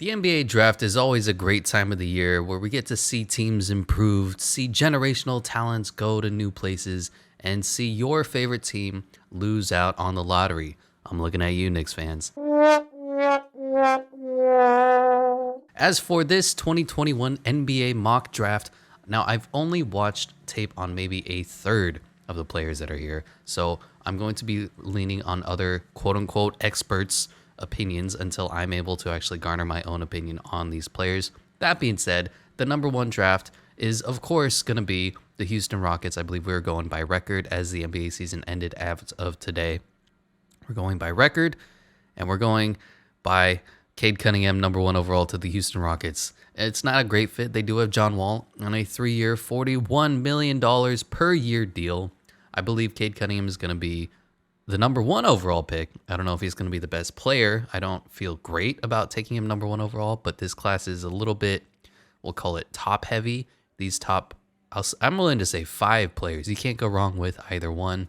The NBA draft is always a great time of the year where we get to see teams improve, see generational talents go to new places, and see your favorite team lose out on the lottery. I'm looking at you, Knicks fans. As for this 2021 NBA mock draft, now I've only watched tape on maybe a third of the players that are here, so I'm going to be leaning on other quote-unquote experts' opinions until I'm able to actually garner my own opinion on these players. That being said, the number one draft is, of course, going to be the Houston Rockets. I believe we're going by record as the NBA season ended as of today. We're going by record, and we're going by Cade Cunningham, number one overall to the Houston Rockets. It's not a great fit. They do have John Wall on a 3-year, $41 million per year deal. I believe Cade Cunningham is going to be the number one overall pick. I don't know if he's going to be the best player. I don't feel great about taking him number one overall, but this class is a little bit, we'll call it top heavy. I'm willing to say 5 players. You can't go wrong with either one.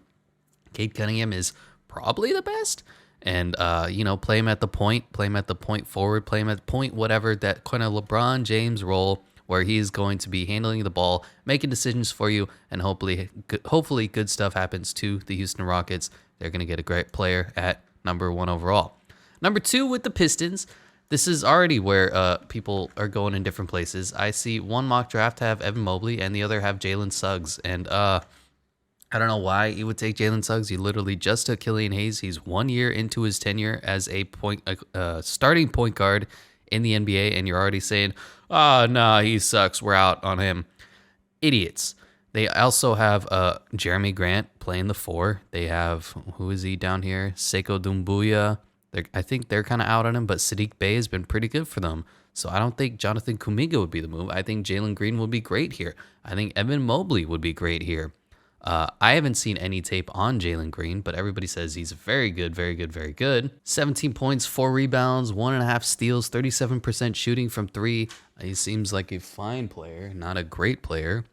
Cade Cunningham is probably the best. And, play him at the point, play him at the point forward, play him at point, whatever, that kind of LeBron James role where he's going to be handling the ball, making decisions for you, and hopefully good stuff happens to the Houston Rockets. They're going to get a great player at number one overall. Number 2 with the Pistons. This is already where people are going in different places. I see one mock draft have Evan Mobley and the other have Jalen Suggs. And I don't know why you would take Jalen Suggs. You literally just took Killian Hayes. He's 1 year into his tenure as a starting point guard in the NBA, and you're already saying, oh, no, he sucks. We're out on him. Idiots. They also have Jeremy Grant playing the 4. They have, who is he down here? Sekou Doumbouya. I think they're kind of out on him, but Sadiq Bey has been pretty good for them. So I don't think Jonathan Kuminga would be the move. I think Jalen Green would be great here. I think Evan Mobley would be great here. I haven't seen any tape on Jalen Green, but everybody says he's very good, very good, very good. 17 points, 4 rebounds, 1.5 steals, 37% shooting from 3. He seems like a fine player, not a great player.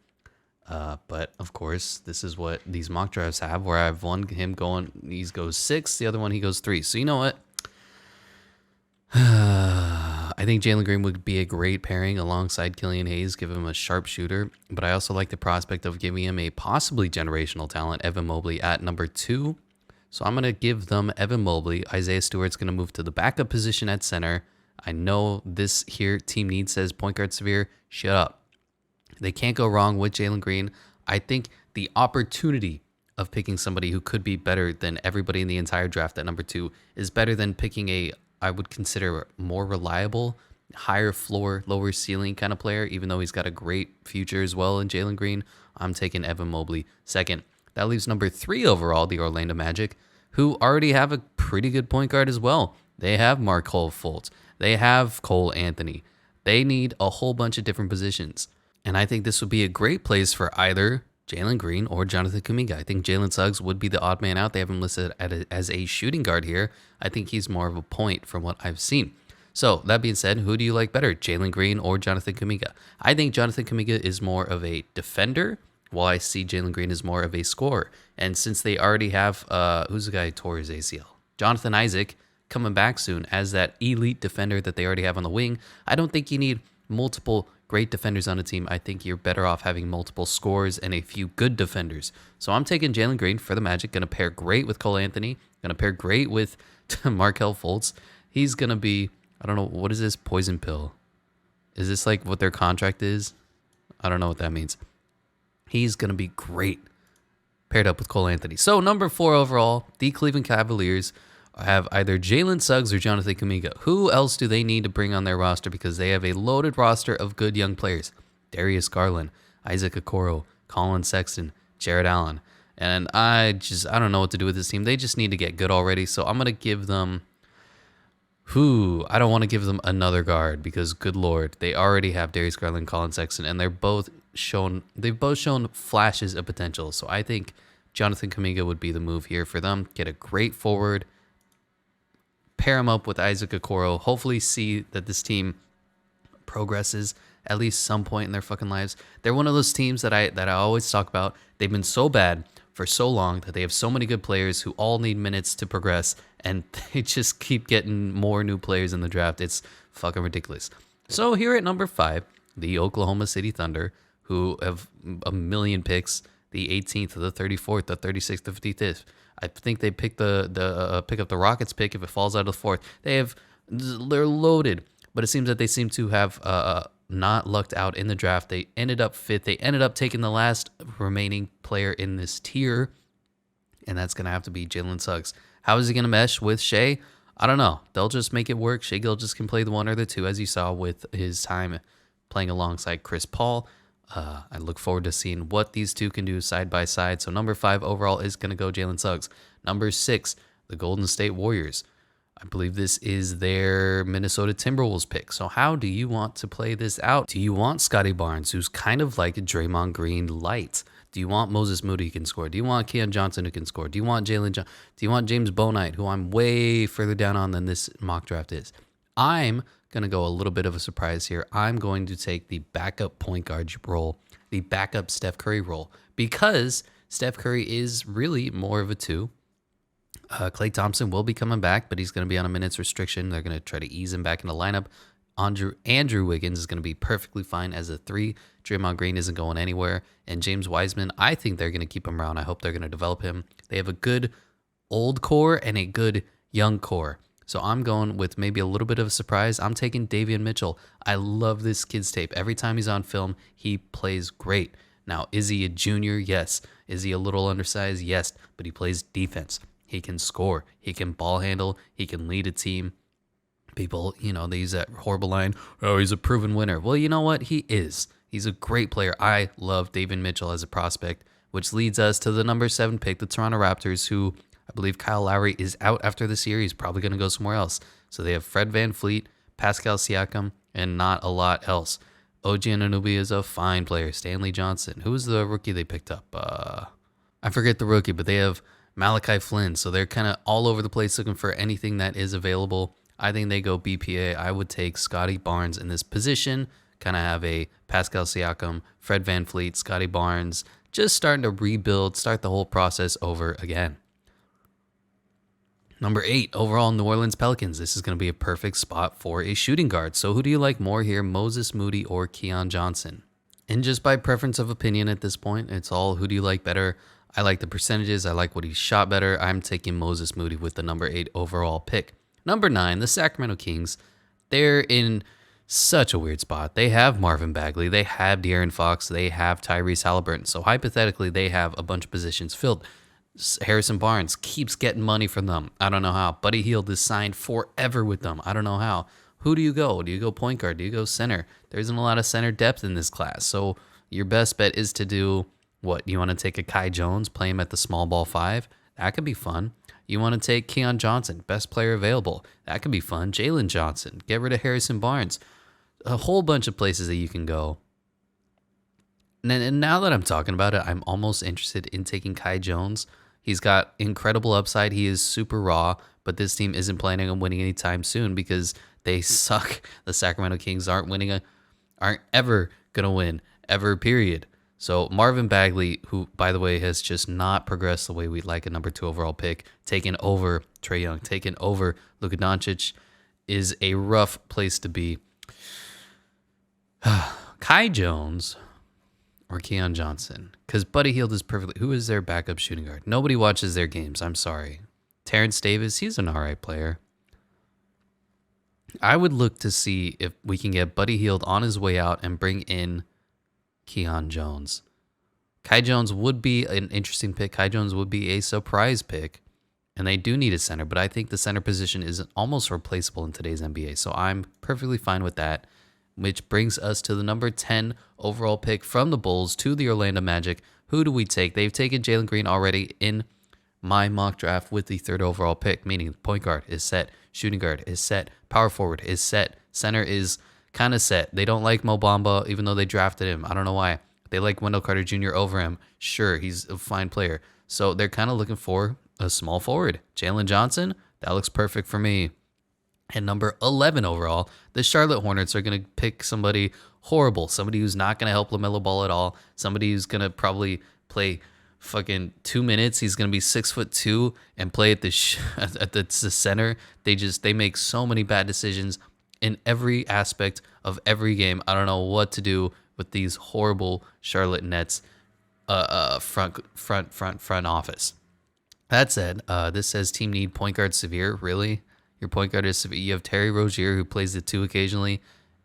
But of course, this is what these mock drafts have, where I've one him going, he goes 6, the other one he goes 3. So you know what? I think Jalen Green would be a great pairing alongside Killian Hayes, give him a sharp shooter. But I also like the prospect of giving him a possibly generational talent, Evan Mobley, at number 2. So I'm going to give them Evan Mobley. Isaiah Stewart's going to move to the backup position at center. I know this here team needs says point guard severe. Shut up. They can't go wrong with Jalen Green. I think the opportunity of picking somebody who could be better than everybody in the entire draft at number 2 is better than picking I would consider more reliable, higher floor, lower ceiling kind of player, even though he's got a great future as well in Jalen Green. I'm taking Evan Mobley second. That leaves number 3 overall, the Orlando Magic, who already have a pretty good point guard as well. They have Markelle Fultz. They have Cole Anthony. They need a whole bunch of different positions. And I think this would be a great place for either Jalen Green or Jonathan Kuminga. I think Jalen Suggs would be the odd man out. They have him listed as a shooting guard here. I think he's more of a point from what I've seen. So that being said, who do you like better, Jalen Green or Jonathan Kuminga? I think Jonathan Kuminga is more of a defender, while I see Jalen Green is more of a scorer. And since they already have, who's the guy who tore his ACL? Jonathan Isaac coming back soon as that elite defender that they already have on the wing. I don't think you need multiple great defenders on a team. I think you're better off having multiple scorers and a few good defenders. So I'm taking Jalen Green for the Magic. Going to pair great with Cole Anthony. Going to pair great with Markelle Fultz. He's going to be, I don't know, what is this poison pill? Is this like what their contract is? I don't know what that means. He's going to be great paired up with Cole Anthony. So number 4 overall, the Cleveland Cavaliers have either Jalen Suggs or Jonathan Kuminga. Who else do they need to bring on their roster? Because they have a loaded roster of good young players. Darius Garland, Isaac Okoro, Colin Sexton, Jared Allen. And I don't know what to do with this team. They just need to get good already. So I'm going to give them, I don't want to give them another guard because good Lord, they already have Darius Garland, Colin Sexton, and they've both shown flashes of potential. So I think Jonathan Kuminga would be the move here for them. Get a great forward, pair him up with Isaac Okoro, hopefully see that this team progresses at least some point in their fucking lives. They're one of those teams that I always talk about. They've been so bad for so long that they have so many good players who all need minutes to progress, and they just keep getting more new players in the draft. It's fucking ridiculous. So here at number 5, the Oklahoma City Thunder, who have a million picks, the 18th, the 34th, the 36th, the 55th. I think they pick pick up the Rockets pick if it falls out of the 4th. They're loaded, but it seems that they seem to have not lucked out in the draft. They ended up 5th. They ended up taking the last remaining player in this tier, and that's going to have to be Jalen Suggs. How is he going to mesh with Shea? I don't know. They'll just make it work. Shea Gilgeous can play the 1 or the 2, as you saw with his time playing alongside Chris Paul. I look forward to seeing what these two can do side by side. So number 5 overall is going to go Jalen Suggs. Number 6, the Golden State Warriors. I believe this is their Minnesota Timberwolves pick. So how do you want to play this out? Do you want Scotty Barnes, who's kind of like a Draymond Green light? Do you want Moses Moody who can score? Do you want Keon Johnson who can score? Do you want Do you want James Bouknight, who I'm way further down on than this mock draft is? I'm going to go a little bit of a surprise here. I'm going to take the backup point guard role, the backup Steph Curry role, because Steph Curry is really more of a 2. Klay Thompson will be coming back, but he's going to be on a minutes restriction. They're going to try to ease him back in the lineup. Andrew Wiggins is going to be perfectly fine as a 3. Draymond Green isn't going anywhere. And James Wiseman, I think they're going to keep him around. I hope they're going to develop him. They have a good old core and a good young core. So I'm going with maybe a little bit of a surprise. I'm taking Davian Mitchell. I love this kid's tape. Every time he's on film, he plays great. Now, is he a junior? Yes. Is he a little undersized? Yes. But he plays defense. He can score. He can ball handle. He can lead a team. People, they use that horrible line, oh, he's a proven winner. Well, you know what? He is. He's a great player. I love Davian Mitchell as a prospect, which leads us to the number 7 pick, the Toronto Raptors, who I believe Kyle Lowry is out after the series, probably going to go somewhere else. So they have Fred VanVleet, Pascal Siakam, and not a lot else. OG Anunoby is a fine player. Stanley Johnson. Who was the rookie they picked up? I forget the rookie, but they have Malachi Flynn. So they're kind of all over the place looking for anything that is available. I think they go BPA. I would take Scotty Barnes in this position, kind of have a Pascal Siakam, Fred VanVleet, Scotty Barnes, just starting to rebuild, start the whole process over again. Number 8, overall, New Orleans Pelicans. This is going to be a perfect spot for a shooting guard. So who do you like more here, Moses Moody or Keon Johnson? And just by preference of opinion at this point, it's all who do you like better. I like the percentages. I like what he shot better. I'm taking Moses Moody with the number 8 overall pick. Number 9, the Sacramento Kings. They're in such a weird spot. They have Marvin Bagley. They have De'Aaron Fox. They have Tyrese Halliburton. So hypothetically, they have a bunch of positions filled. Harrison Barnes keeps getting money from them. I don't know how. Buddy Hield is signed forever with them. I don't know how. Who do you go? Do you go point guard? Do you go center? There isn't a lot of center depth in this class. So your best bet is to do what? You want to take a Kai Jones, play him at the small ball 5? That could be fun. You want to take Keon Johnson, best player available. That could be fun. Jalen Johnson. Get rid of Harrison Barnes. A whole bunch of places that you can go. And now that I'm talking about it, I'm almost interested in taking Kai Jones. He's got incredible upside. He is super raw, but this team isn't planning on winning anytime soon because they suck. The Sacramento Kings aren't ever going to win, ever, period. So Marvin Bagley, who, by the way, has just not progressed the way we'd like a number 2 overall pick, taken over Trae Young, taken over Luka Doncic, is a rough place to be. Kai Jones or Keon Johnson, because Buddy Hield is perfectly... Who is their backup shooting guard? Nobody watches their games. I'm sorry. Terrence Davis, he's an all right player. I would look to see if we can get Buddy Hield on his way out and bring in Keon Jones. Kai Jones would be an interesting pick. Kai Jones would be a surprise pick, and they do need a center, but I think the center position is almost replaceable in today's NBA, so I'm perfectly fine with that. Which brings us to the number 10 overall pick from the Bulls to the Orlando Magic. Who do we take? They've taken Jalen Green already in my mock draft with the 3rd overall pick, meaning point guard is set, shooting guard is set, power forward is set, center is kind of set. They don't like Mo Bamba, even though they drafted him. I don't know why. They like Wendell Carter Jr. over him. Sure, he's a fine player. So they're kind of looking for a small forward. Jalen Johnson, that looks perfect for me. And number 11 overall, the Charlotte Hornets are going to pick somebody horrible, somebody who's not going to help LaMelo Ball at all, somebody who's going to probably play fucking 2 minutes. He's going to be 6'2" and play at the center. They make so many bad decisions. in every aspect of every game. I don't know what to do with these horrible Charlotte Nets front office. That said, this says team need point guard severe. Really? Your point guard is severe. You have Terry Rozier, who plays the two occasionally,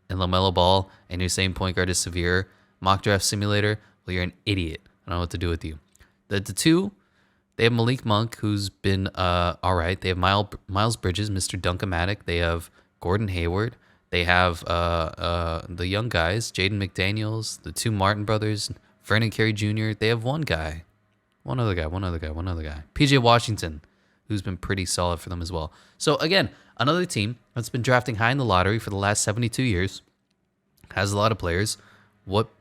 and LaMelo Ball, and your same point guard is severe. Mock draft simulator? Well, you're an idiot. I don't know what to do with you. The two, they have Malik Monk, who's been all right. They have Miles Bridges, Mr. Dunk-O-Matic. They have Gordon Hayward. They have the young guys, Jaden McDaniels, the two Martin brothers, Vernon Carey Jr. They have one other guy. PJ Washington, who's been pretty solid for them as well. So again, another team that's been drafting high in the lottery for the last 72 years, has a lot of players. What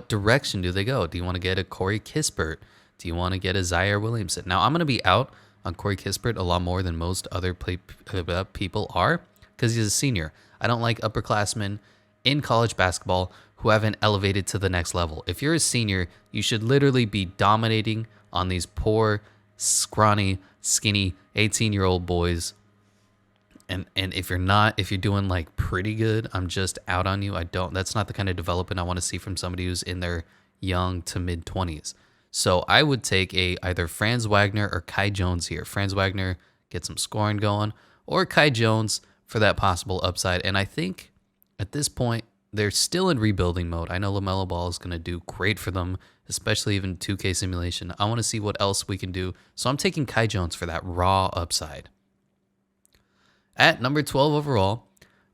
direction do they go? Do you want to get a Corey Kispert? Do you want to get a Zaire Williamson? Now, I'm going to be out on Corey Kispert a lot more than most other people are because he's a senior. I don't like upperclassmen in college basketball who haven't elevated to the next level. If you're a senior, you should literally be dominating on these poor, scrawny, skinny 18-year-old boys. And if you're doing like pretty good, I'm just out on you. That's not the kind of development I want to see from somebody who's in their young to mid 20s. So I would take either Franz Wagner or Kai Jones here. Franz Wagner, get some scoring going, or Kai Jones for that possible upside. And I think at this point, they're still in rebuilding mode. I know LaMelo Ball is going to do great for them, especially even 2K simulation. I want to see what else we can do. So I'm taking Kai Jones for that raw upside. At number 12 overall,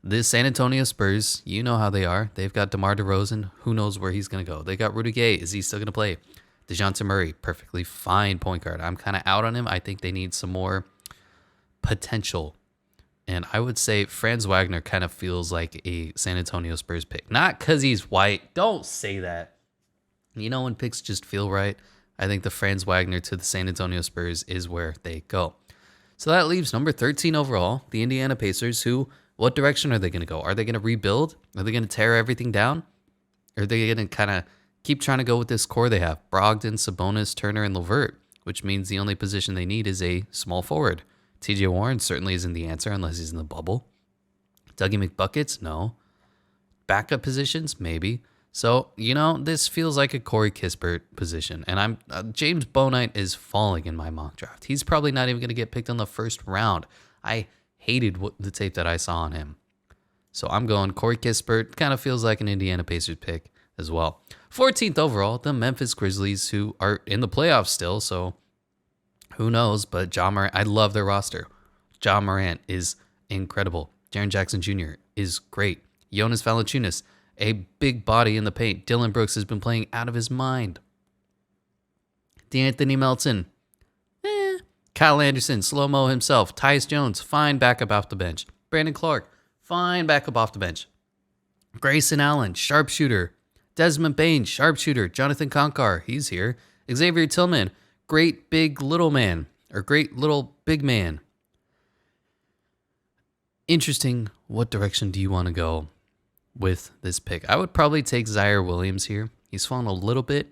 the San Antonio Spurs, you know how they are. They've got DeMar DeRozan. Who knows where he's going to go? They got Rudy Gay. Is he still going to play? DeJounte Murray, perfectly fine point guard. I'm kind of out on him. I think they need some more potential. And I would say Franz Wagner kind of feels like a San Antonio Spurs pick. Not because he's white. Don't say that. You know when picks just feel right? I think the Franz Wagner to the San Antonio Spurs is where they go. So that leaves number 13 overall, the Indiana Pacers, who, what direction are they going to go? Are they going to rebuild? Are they going to tear everything down? Or are they going to kind of keep trying to go with this core they have? Brogdon, Sabonis, Turner, and LeVert, which means the only position they need is a small forward. TJ Warren certainly isn't the answer unless he's in the bubble. Dougie McBuckets? No. Backup positions? Maybe. So, this feels like a Corey Kispert position. And James Bouknight is falling in my mock draft. He's probably not even going to get picked on the first round. I hated the tape that I saw on him. So I'm going Corey Kispert. Kind of feels like an Indiana Pacers pick as well. 14th overall, the Memphis Grizzlies, who are in the playoffs still, so who knows? But Ja Morant, I love their roster. Ja Morant is incredible. Jaren Jackson Jr. is great. Jonas Valanciunas, a big body in the paint. Dylan Brooks has been playing out of his mind. D'Anthony Melton, Kyle Anderson, slow-mo himself. Tyus Jones, fine backup off the bench. Brandon Clark, fine backup off the bench. Grayson Allen, sharpshooter. Desmond Bane, sharpshooter. Jonathan Konkar, he's here. Xavier Tillman, great big little man, or great little big man. Interesting. What direction do you want to go with this pick? I would probably take Zaire Williams here. He's fallen a little bit.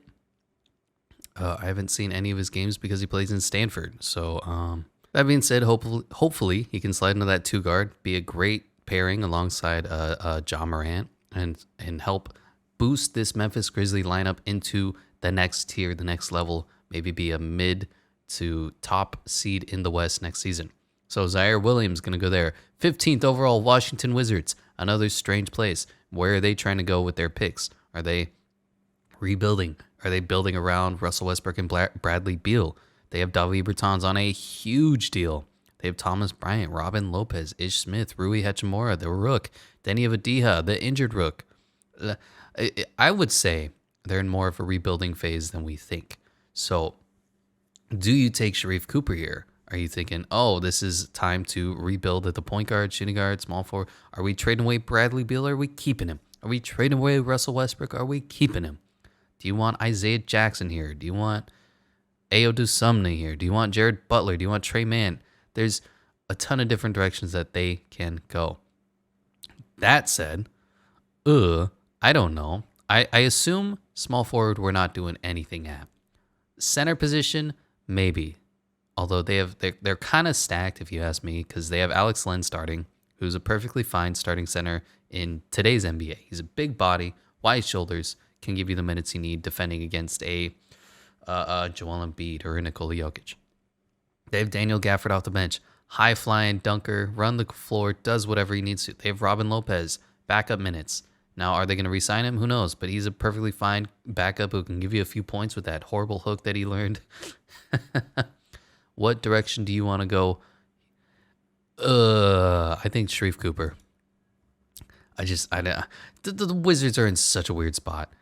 I haven't seen any of his games because he plays in Stanford. So that being said, hopefully he can slide into that two guard, be a great pairing alongside Ja Morant, and help boost this Memphis Grizzly lineup into the next tier, the next level. Maybe be a mid to top seed in the West next season. So Zaire Williams going to go there. 15th overall, Washington Wizards. Another strange place. Where are they trying to go with their picks? Are they rebuilding? Are they building around Russell Westbrook and Bradley Beal? They have Davi Bertans on a huge deal. They have Thomas Bryant, Robin Lopez, Ish Smith, Rui Hachimura, the rook, Denny Avdija, the injured rook. I would say they're in more of a rebuilding phase than we think. So do you take Sharif Cooper here? Are you thinking, this is time to rebuild at the point guard, shooting guard, small forward? Are we trading away Bradley Beal or are we keeping him? Are we trading away Russell Westbrook or are we keeping him? Do you want Isaiah Jackson here? Do you want Ayo Sumner here? Do you want Jared Butler? Do you want Trey Mann? There's a ton of different directions that they can go. That said, I don't know. I assume small forward we're not doing anything at. Center position, maybe. Although they're kind of stacked, if you ask me, because they have Alex Len starting, who's a perfectly fine starting center in today's NBA. He's a big body, wide shoulders, can give you the minutes you need defending against a Joel Embiid or a Nikola Jokic. They have Daniel Gafford off the bench, high-flying dunker, run the floor, does whatever he needs to. They have Robin Lopez, backup minutes. Now, are they going to re-sign him? Who knows? But he's a perfectly fine backup who can give you a few points with that horrible hook that he learned. What direction do you want to go? I think Sharif Cooper. The Wizards are in such a weird spot.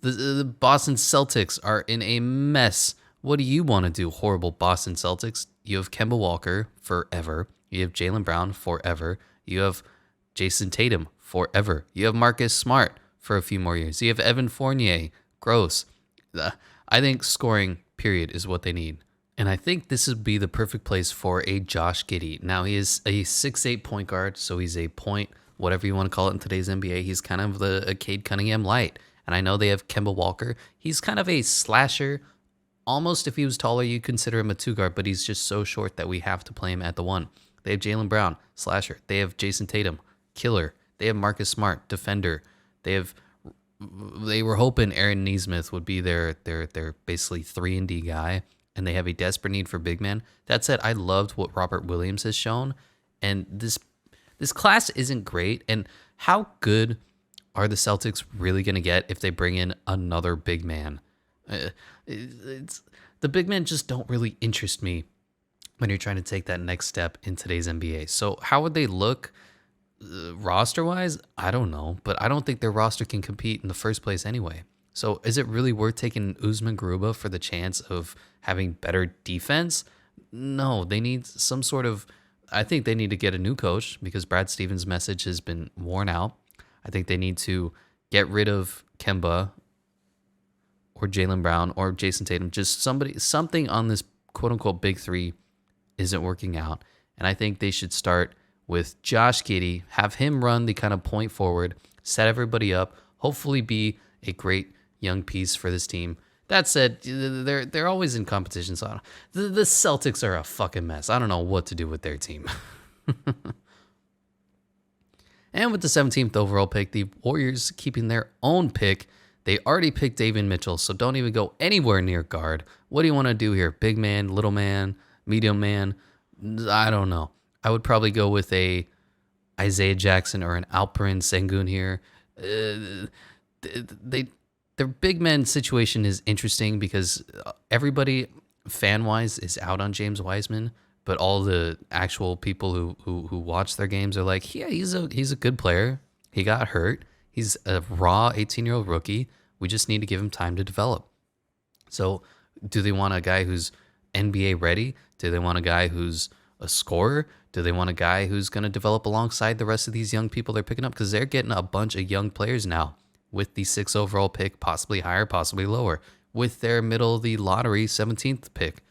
The Boston Celtics are in a mess. What do you want to do, horrible Boston Celtics? You have Kemba Walker forever. You have Jaylen Brown forever. You have Jason Tatum forever. You have Marcus Smart for a few more years. You have Evan Fournier. Gross. I think scoring, period, is what they need. And I think this would be the perfect place for a Josh Giddey. Now, he is a 6'8" point guard, so he's a point, whatever you want to call it in today's NBA. He's kind of a Cade Cunningham light. And I know they have Kemba Walker. He's kind of a slasher. Almost if he was taller, you'd consider him a 2 guard, but he's just so short that we have to play him at the 1. They have Jaylen Brown, slasher. They have Jason Tatum, killer. They have Marcus Smart, defender. They were hoping Aaron Nesmith would be their basically 3-and-D guy, and they have a desperate need for big man. That said, I loved what Robert Williams has shown, and this class isn't great. And how good are the Celtics really going to get if they bring in another big man? The big men just don't really interest me when you're trying to take that next step in today's NBA. So how would they look roster-wise? I don't know, but I don't think their roster can compete in the first place anyway. So is it really worth taking Usman Garuba for the chance of having better defense? No, they need some sort of... I think they need to get a new coach because Brad Stevens' message has been worn out. I think they need to get rid of Kemba or Jaylen Brown or Jason Tatum. Just something on this quote-unquote big 3 isn't working out. And I think they should start with Josh Giddey, have him run the kind of point forward, set everybody up, hopefully be a great young piece for this team. That said, they're always in competition. So the Celtics are a fucking mess. I don't know what to do with their team. And with the 17th overall pick, the Warriors keeping their own pick. They already picked Davian Mitchell, so don't even go anywhere near guard. What do you want to do here? Big man, little man, medium man? I don't know. I would probably go with a Isaiah Jackson or an Alperen Sengun here. Their big man situation is interesting because everybody fan-wise is out on James Wiseman, but all the actual people who watch their games are like, yeah, he's a good player. He got hurt. He's a raw 18-year-old rookie. We just need to give him time to develop. So do they want a guy who's NBA ready? Do they want a guy who's a scorer? Do they want a guy who's going to develop alongside the rest of these young people they're picking up? Because they're getting a bunch of young players now with the 6th overall pick, possibly higher, possibly lower, with their middle of the lottery 17th pick.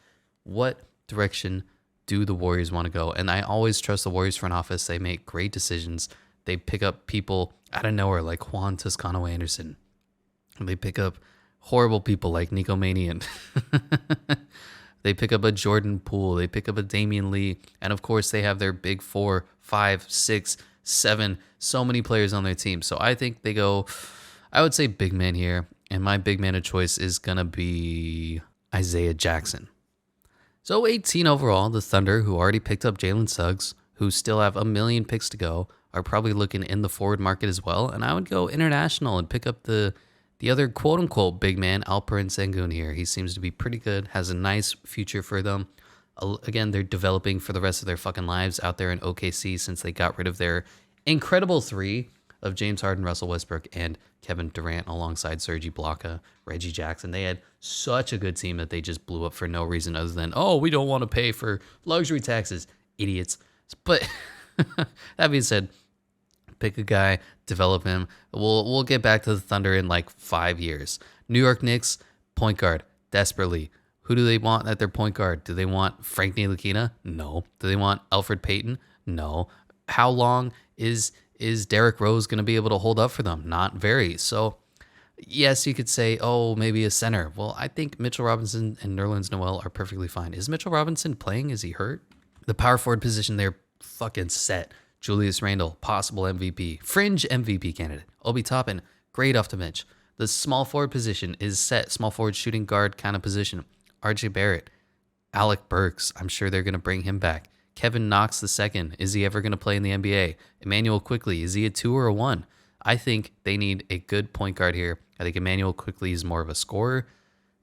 What direction do the Warriors want to go? And I always trust the Warriors front office. They make great decisions. They pick up people out of nowhere like Juan Toscano-Anderson. They pick up horrible people like Nico Manian. They pick up a Jordan Poole. They pick up a Damian Lee. And of course, they have their big 4, 5, 6, 7, so many players on their team. So I think they go, I would say big man here. And my big man of choice is going to be Isaiah Jackson. So 18 overall, the Thunder, who already picked up Jalen Suggs, who still have a million picks to go, are probably looking in the forward market as well. And I would go international and pick up the other quote-unquote big man, Alperen Sengun here. He seems to be pretty good, has a nice future for them. Again, they're developing for the rest of their fucking lives out there in OKC since they got rid of their incredible 3 of James Harden, Russell Westbrook, and Kevin Durant alongside Serge Ibaka, Reggie Jackson. They had such a good team that they just blew up for no reason other than, oh, we don't want to pay for luxury taxes. Idiots. But that being said, pick a guy, develop him. We'll get back to the Thunder in like 5 years. New York Knicks, point guard, desperately. Who do they want at their point guard? Do they want Frank Ntilikina? No. Do they want Elfrid Payton? No. How long is Derrick Rose going to be able to hold up for them? Not very. So, yes, you could say, oh, maybe a center. Well, I think Mitchell Robinson and Nerlens Noel are perfectly fine. Is Mitchell Robinson playing? Is he hurt? The power forward position, they're fucking set. Julius Randle, possible MVP, fringe MVP candidate. Obi Toppin, great off the bench. The small forward position is set. Small forward shooting guard kind of position. RJ Barrett, Alec Burks, I'm sure they're going to bring him back. Kevin Knox II, is he ever going to play in the NBA? Emmanuel Quickley, is he a 2 or a 1? I think they need a good point guard here. I think Emmanuel Quickley is more of a scorer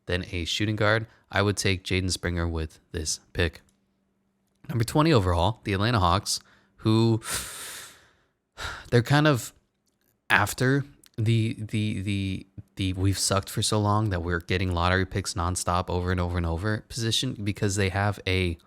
than a shooting guard. I would take Jaden Springer with this pick. Number 20 overall, the Atlanta Hawks, who they're kind of after the we've sucked for so long that we're getting lottery picks nonstop over and over and over position, because they have a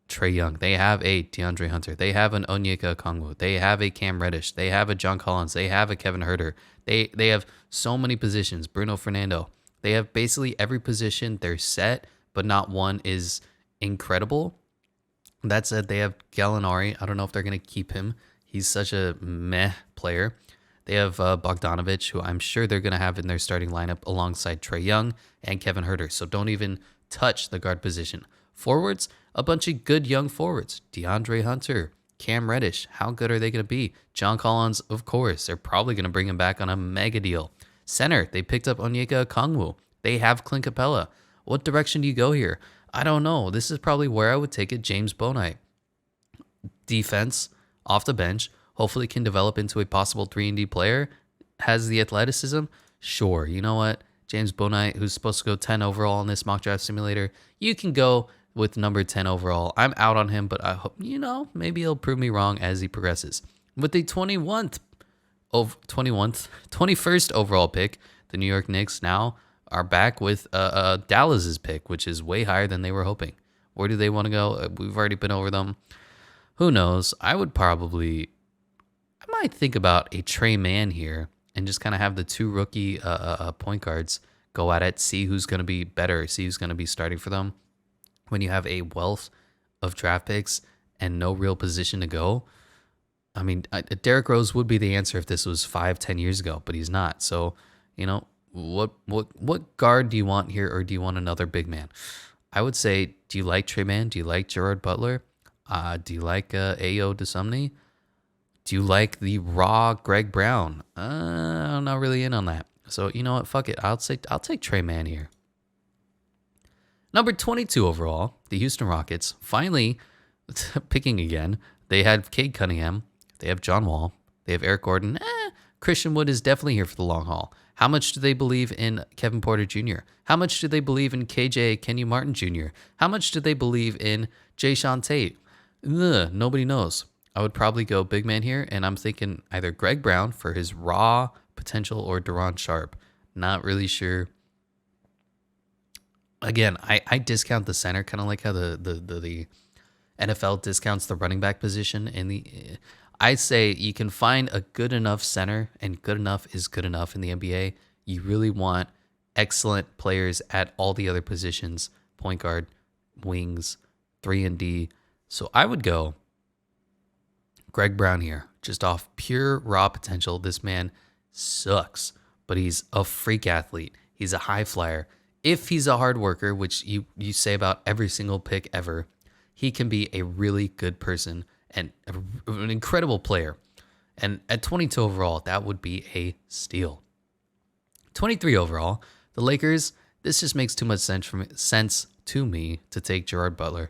Trae Young, they have a DeAndre Hunter, they have an Onyeka Okongwu, they have a Cam Reddish, they have a John Collins, they have a Kevin Huerter. They have so many positions. Bruno Fernando. They have basically every position. They're set, but not one is incredible. That said, they have Gallinari. I don't know if they're going to keep him. He's such a meh player. They have Bogdanovic, who I'm sure they're going to have in their starting lineup alongside Trae Young and Kevin Huerter. So don't even touch the guard position. Forwards, a bunch of good young forwards. DeAndre Hunter, Cam Reddish. How good are they going to be? John Collins, of course. They're probably going to bring him back on a mega deal. Center, they picked up Onyeka Okongwu. They have Clint Capella. What direction do you go here? I don't know. This is probably where I would take it. James Bouknight. Defense, off the bench. Hopefully can develop into a possible 3-and-D player. Has the athleticism? Sure. You know what? James Bouknight, who's supposed to go 10 overall in this mock draft simulator, you can go with number 10 overall. I'm out on him, but I hope, maybe he'll prove me wrong as he progresses. With the 21st overall pick, the New York Knicks now are back with Dallas's pick, which is way higher than they were hoping. Where do they want to go? We've already been over them. Who knows? I might think about a Trey Mann here and just kind of have the two rookie point guards go at it, see who's going to be better, see who's going to be starting for them. When you have a wealth of draft picks and no real position to go, I mean, Derrick Rose would be the answer if this was 5-10 years ago, but he's not. So, what guard do you want here, or do you want another big man? I would say, do you like Trey Mann? Do you like Gerard Butler? Do you like Ayo Dosunmu? Do you like the raw Greg Brown? I'm not really in on that. So, you know what? Fuck it. I'll take Trey Mann here. Number 22 overall, the Houston Rockets, finally picking again. They had Cade Cunningham. They have John Wall. They have Eric Gordon. Christian Wood is definitely here for the long haul. How much do they believe in Kevin Porter Jr.? How much do they believe in KJ Kenny Martin Jr.? How much do they believe in Jayshawn Tate? Nobody knows. I would probably go big man here, and I'm thinking either Greg Brown for his raw potential or Daron Sharp. Not really sure. Again, I discount the center, kind of like how the NFL discounts the running back position. I say you can find a good enough center, and good enough is good enough in the NBA. You really want excellent players at all the other positions, point guard, wings, 3-and-D. So I would go Greg Brown here, just off pure raw potential. This man sucks, but he's a freak athlete. He's a high flyer. If he's a hard worker, which you say about every single pick ever, he can be a really good person and an incredible player. And at 22 overall, that would be a steal. 23 overall, the Lakers, this just makes too much sense to me to take Jared Butler.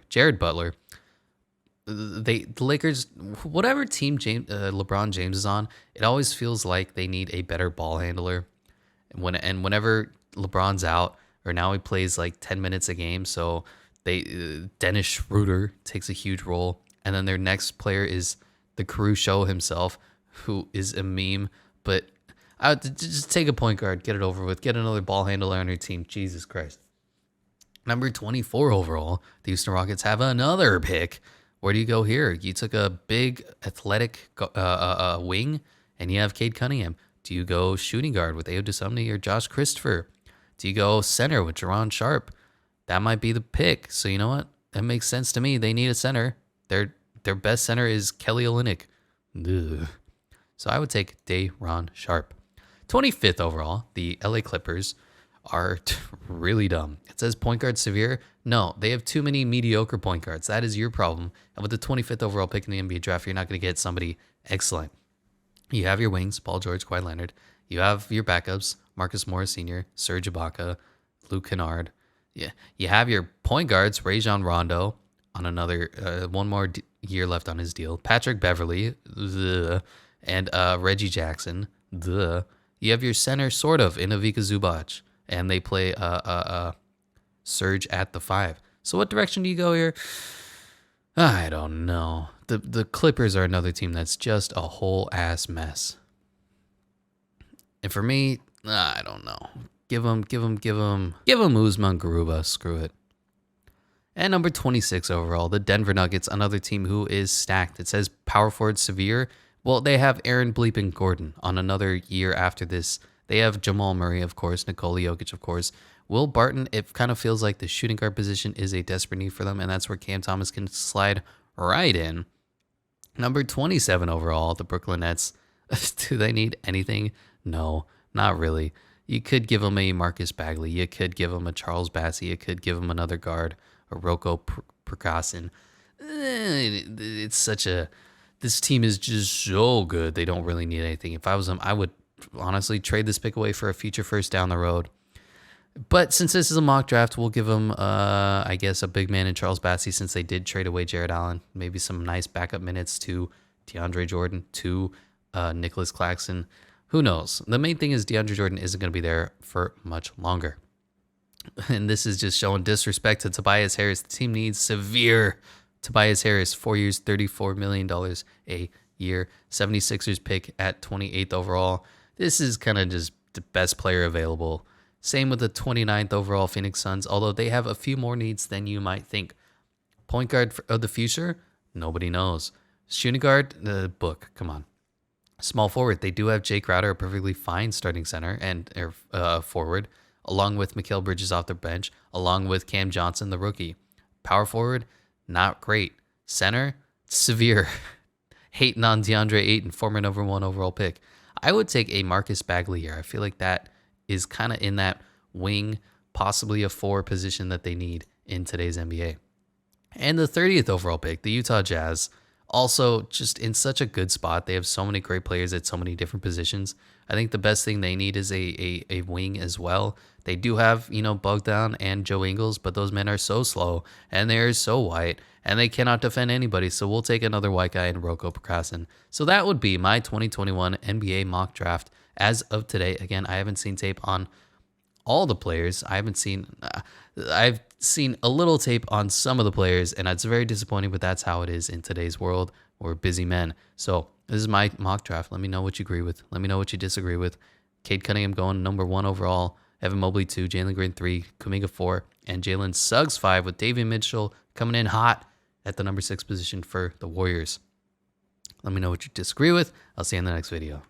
The Lakers, whatever team LeBron James is on, it always feels like they need a better ball handler. And whenever LeBron's out, or now he plays like 10 minutes a game, so Dennis Schroeder takes a huge role, and then their next player is the Caruso himself, who is a meme. But I would just take a point guard, get it over with, get another ball handler on your team. Jesus Christ. Number 24 overall, the Houston Rockets have another pick. Where do you go here? You took a big athletic wing, and you have Cade Cunningham. Do you go shooting guard with Ayo Dosunmu or Josh Christopher? Do you go center with Daron Sharp? That might be the pick. So you know what? That makes sense to me. They need a center. Their best center is Kelly Olynyk. Ugh. So I would take Daron Sharp. 25th overall, the LA Clippers are really dumb. It says point guard severe. No, they have too many mediocre point guards. That is your problem. And with the 25th overall pick in the NBA draft, you're not going to get somebody excellent. You have your wings, Paul George, Kawhi Leonard. You have your backups, Marcus Morris Sr., Serge Ibaka, Luke Kennard. Yeah, you have your point guards, Rajon Rondo, on another one more year left on his deal. Patrick Beverly, and Reggie Jackson. You have your center, sort of, in Ivica Zubac, and they play Serge at the 5. So what direction do you go here? I don't know. The Clippers are another team that's just a whole ass mess. And for me, I don't know. Give him Usman Garuba. Screw it. And number 26 overall, the Denver Nuggets, another team who is stacked. It says power forward severe. Well, they have Aaron Bleeping Gordon on another year after this. They have Jamal Murray, of course, Nikola Jokic, of course. Will Barton, it kind of feels like the shooting guard position is a desperate need for them, and that's where Cam Thomas can slide right in. Number 27 overall, the Brooklyn Nets. Do they need anything? No, not really. You could give them a Marcus Bagley. You could give them a Charles Bassey. You could give them another guard, a Roko Prakasin. It's such a... This team is just so good. They don't really need anything. If I was them, I would honestly trade this pick away for a future first down the road. But since this is a mock draft, we'll give them, I guess, a big man in Charles Bassey, since they did trade away Jared Allen. Maybe some nice backup minutes to DeAndre Jordan, to Nicholas Claxton. Who knows? The main thing is DeAndre Jordan isn't going to be there for much longer. And this is just showing disrespect to Tobias Harris. The team needs severe Tobias Harris, 4 years, $34 million a year. 76ers pick at 28th overall. This is kind of just the best player available. Same with the 29th overall Phoenix Suns, although they have a few more needs than you might think. Point guard of the future? Nobody knows. Shooting guard? The book. Come on. Small forward. They do have Jay Crowder, a perfectly fine starting center and forward, along with Mikal Bridges off the bench, along with Cam Johnson, the rookie. Power forward? Not great. Center? Severe. Hating on DeAndre Ayton, former number 1 overall pick. I would take a Marcus Bagley here. I feel like that is kind of in that wing, possibly a 4 position that they need in today's NBA. And the 30th overall pick, the Utah Jazz, also just in such a good spot. They have so many great players at so many different positions. I think the best thing they need is a wing as well. They do have, Bogdan and Joe Ingles, but those men are so slow and they're so white and they cannot defend anybody. So we'll take another white guy in Roko Prakasin. So that would be my 2021 NBA mock draft as of today. Again, I haven't seen tape on all the players. I've seen a little tape on some of the players, and it's very disappointing, but that's how it is in today's world. We're busy men. So this is my mock draft. Let me know what you agree with. Let me know what you disagree with. Cade Cunningham going number 1 overall, Evan Mobley 2, Jalen Green 3, Kuminga 4, and Jalen Suggs 5, with Davian Mitchell coming in hot at the number 6 position for the Warriors. Let me know what you disagree with. I'll see you in the next video.